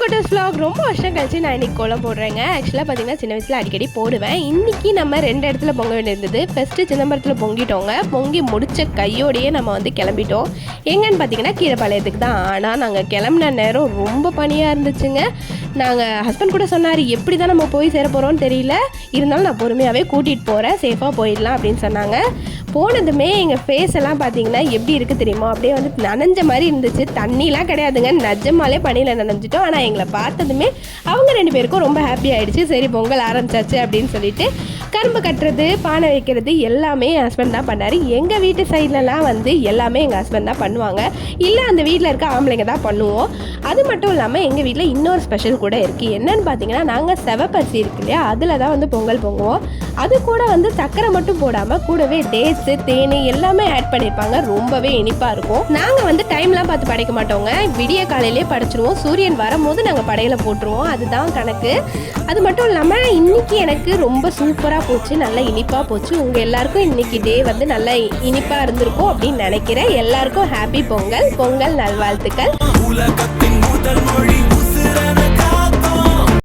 குட்டஸ் vlog ரொம்ப வருஷம் கழிச்சு நான் இன்னைக்கு கோலம் போடுறேங்க. ஆக்சுவலாக பார்த்தீங்கன்னா சின்ன வயசில் அடிக்கடி போடுவேன். இன்னைக்கு நம்ம 2 இடத்துல பொங்க வேண்டியிருந்தது. ஃபஸ்ட்டு சிதம்பரத்தில் பொங்கிட்டோங்க. பொங்கி முடித்த கையோடையே நம்ம வந்து கிளம்பிட்டோம். எங்கன்னு பார்த்தீங்கன்னா கீழப்பாளையத்துக்கு தான். ஆனால் நாங்கள் கிளம்புன நேரம் ரொம்ப பனியாக இருந்துச்சுங்க. நாங்கள் ஹஸ்பண்ட் கூட சொன்னார், எப்படி தான் நம்ம போய் சேர போகிறோன்னு தெரியல, இருந்தாலும் நான் பொறுமையாகவே கூட்டிகிட்டு போகிறேன், சேஃபாக போயிடலாம் அப்படின்னு சொன்னாங்க. போனதுமே எங்கள் ஃபேஸ் எல்லாம் பார்த்தீங்கன்னா எப்படி இருக்குது தெரியுமா, அப்படியே வந்து நனைஞ்ச மாதிரி இருந்துச்சு. தண்ணிலாம் கிடையாதுங்க, நிஜமாலே பனியில் நனைஞ்சிட்டோம். ஆனால் எங்களை பார்த்ததுமே அவங்க 2 பேருக்கும் ரொம்ப ஹாப்பி ஆகிடுச்சு. சரி பொங்கல் ஆரம்பிச்சாச்சு அப்படின்னு சொல்லிட்டு கரும்பு கட்டுறது, பானை வைக்கிறது எல்லாமே என் ஹஸ்பண்ட் தான் பண்ணார். எங்கள் வீட்டு சைட்லலாம் வந்து எல்லாமே எங்கள் ஹஸ்பண்ட் தான் பண்ணுவாங்க, இல்லை அந்த வீட்டில் இருக்க ஆம்பளைங்க தான் பண்ணுவோம். அது மட்டும் இல்லாமல் எங்கள் வீட்டில் இன்னொரு ஸ்பெஷல் கூட இருக்குது. என்னன்னு பார்த்தீங்கன்னா, நாங்கள் செவப்பரிசி இருக்கு இல்லையா, அதில் தான் வந்து பொங்கல் பொங்குவோம். அது கூட வந்து சக்கரை மட்டும் போடாமல் கூடவே டேட்ஸு, தேன் எல்லாமே ஆட் பண்ணியிருப்பாங்க. ரொம்பவே இனிப்பாக இருக்கும். நாங்கள் வந்து டைம்லாம் பார்த்து படைக்க மாட்டோங்க, விடிய காலையிலே படைச்சிருவோம். சூரியன் வரும்போது நாங்கள் படையில போட்டுருவோம், அதுதான் கணக்கு. அது மட்டும் இல்லாமல் இன்னைக்கு எனக்கு ரொம்ப சூப்பராக போச்சு, நல்லா இனிப்பாக போச்சு. உங்கள் எல்லாருக்கும் இன்னைக்கு டே வந்து நல்லா இனிப்பாக இருந்திருக்கும் அப்படின்னு நினைக்கிறேன். எல்லாருக்கும் ஹாப்பி பொங்கல், பொங்கல் நல்வாழ்த்துக்கள். உலகத்தின் முதல் மொழி